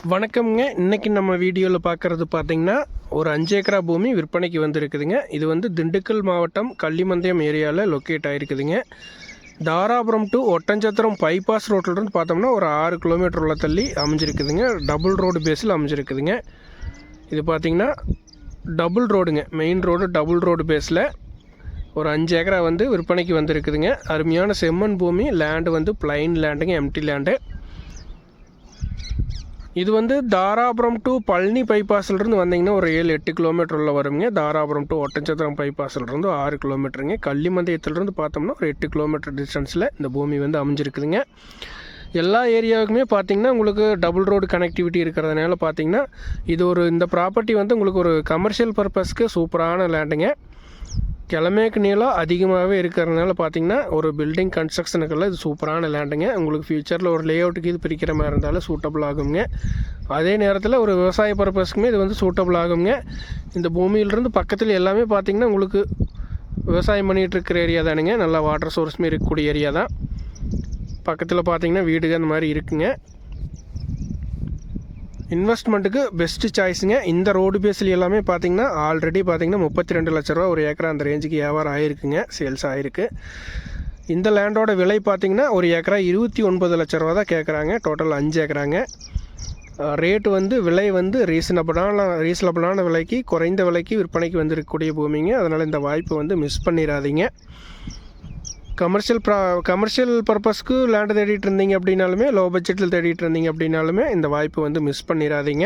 வணக்கம்ங்க. இன்றைக்கி நம்ம வீடியோவில் பார்க்குறது பார்த்திங்கன்னா ஒரு 5 ஏக்கரா பூமி விற்பனைக்கு வந்துருக்குதுங்க. இது வந்து திண்டுக்கல் மாவட்டம் கள்ளிமந்தயம் ஏரியாவில் லொக்கேட் ஆகிருக்குதுங்க. தாராபுரம் டு ஒட்டஞ்சத்திரம் பைபாஸ் ரோட்டிலிருந்து பார்த்தோம்னா ஒரு 6 கிலோமீட்டர் உள்ள தள்ளி அமைஞ்சிருக்குதுங்க. டபுள் ரோடு பேஸில் அமைஞ்சிருக்குதுங்க. இது பார்த்திங்கன்னா டபுள் ரோடுங்க, மெயின் ரோடு டபுள் ரோடு பேஸில் ஒரு 5 ஏக்கரா வந்து விற்பனைக்கு வந்துருக்குதுங்க. அருமையான செம்மண் பூமி, லேண்டு வந்து பிளைன் லேண்டுங்க, எம்டி லேண்டு. இது வந்து தாராபுரம் டு பழனி பைபாஸ்லேருந்து வந்தீங்கன்னா ஒரு 7-8 கிலோமீட்டர் உள்ள வருங்க. தாராபுரம் டு ஒட்டஞ்சத்திரம் பைபாஸ்லேருந்து 6 கிலோமீட்டருங்க. கள்ளிமந்தயத்துலேருந்து பார்த்தோம்னா ஒரு 8 கிலோமீட்டர் டிஸ்டன்ஸில் இந்த பூமி வந்து அமைஞ்சிருக்குதுங்க. எல்லா ஏரியாவுக்குமே பார்த்திங்கன்னா உங்களுக்கு டபுள் ரோடு கனெக்டிவிட்டி இருக்கிறதுனால பார்த்திங்கன்னா இந்த ப்ராப்பர்ட்டி வந்து உங்களுக்கு ஒரு கமர்ஷியல் பர்பஸ்க்கு சூப்பரான லேண்டுங்க. கிழமைக்கு நீளம் அதிகமாகவே இருக்கிறதுனால பார்த்திங்கன்னா ஒரு பில்டிங் கன்ஸ்ட்ரக்ஷனுக்கெல்லாம் இது சூப்பரான லேண்டுங்க. உங்களுக்கு ஃப்யூச்சரில் ஒரு லே அவுட்டுக்கு இது பிரிக்கிற மாதிரி இருந்தாலும் சூட்டபிள் ஆகுங்க. அதே நேரத்தில் ஒரு விவசாய பர்பஸ்க்குமே இது வந்து சூட்டபிள் ஆகுங்க. இந்த பூமியிலிருந்து பக்கத்தில் எல்லாமே பார்த்திங்கன்னா உங்களுக்கு விவசாயம் பண்ணிகிட்டு இருக்கிற ஏரியா தானுங்க. நல்லா வாட்டர் சோர்ஸுமே இருக்கக்கூடிய ஏரியா தான். பக்கத்தில் பார்த்திங்கன்னா வீடுங்க அந்த மாதிரி இருக்குங்க. இன்வெஸ்ட்மெண்ட்டுக்கு பெஸ்ட்டு சாய்ஸுங்க. இந்த ரோடு பேஸில் எல்லாமே பார்த்திங்கன்னா ஆல்ரெடி பார்த்திங்கன்னா 32 லட்ச ரூபா ஒரு ஏக்கரா அந்த ரேஞ்சுக்கு வியாபாரம் ஆகிருக்குங்க, சேல்ஸ் ஆகிருக்கு. இந்த லேண்டோட விலை பார்த்திங்கன்னா ஒரு ஏக்கரா 29 லட்ச ரூபா தான் கேட்குறாங்க. டோட்டல் 5 ஏக்கராங்க. ரேட்டு வந்து விலை வந்து ரீசனபிளான விலைக்கு, குறைந்த விலைக்கு விற்பனைக்கு வந்துருக்கக்கூடிய பூமிங்க. அதனால் இந்த வாய்ப்பு வந்து மிஸ் பண்ணிடாதீங்க. கமர்ஷியல் பர்பஸ்க்கு லேண்டு தேடிட்டு இருந்தீங்க அப்படின்னாலுமே, லோ பட்ஜெட்டில் தேடிட்டு இருந்தீங்க அப்படின்னாலுமே இந்த வாய்ப்பு வந்து மிஸ் பண்ணிடாதீங்க.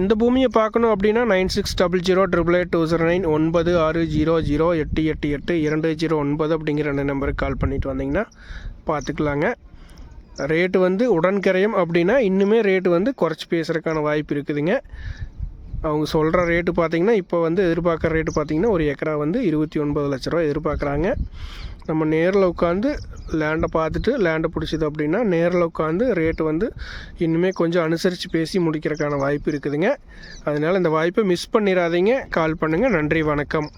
இந்த பூமியை பார்க்கணும் அப்படின்னா 9600882009 9600888209 அப்படிங்கிற 2 நம்பருக்கு கால் பண்ணிவிட்டு வந்தீங்கன்னா பார்த்துக்கலாங்க. ரேட்டு வந்து உடன்கரையும் அப்படின்னா இன்னுமே ரேட்டு வந்து குறைச்சி பேசுகிறதுக்கான வாய்ப்பு இருக்குதுங்க. அவங்க சொல்கிற ரேட்டு பார்த்திங்கன்னா இப்போ வந்து எதிர்பார்க்குற ரேட்டு பார்த்திங்கன்னா ஒரு ஏக்கரா வந்து 29 லட்ச ரூபா எதிர்பார்க்குறாங்க. நம்ம நேரில் உட்காந்து லேண்டை பார்த்துட்டு லேண்டை பிடிச்சிது அப்படின்னா நேரில் உட்காந்து ரேட்டு வந்து இன்னுமே கொஞ்சம் அனுசரித்து பேசி முடிக்கிறதுக்கான வாய்ப்பு இருக்குதுங்க. அதனால் இந்த வாய்ப்பை மிஸ் பண்ணிடாதீங்க. கால் பண்ணுங்கள். நன்றி, வணக்கம்.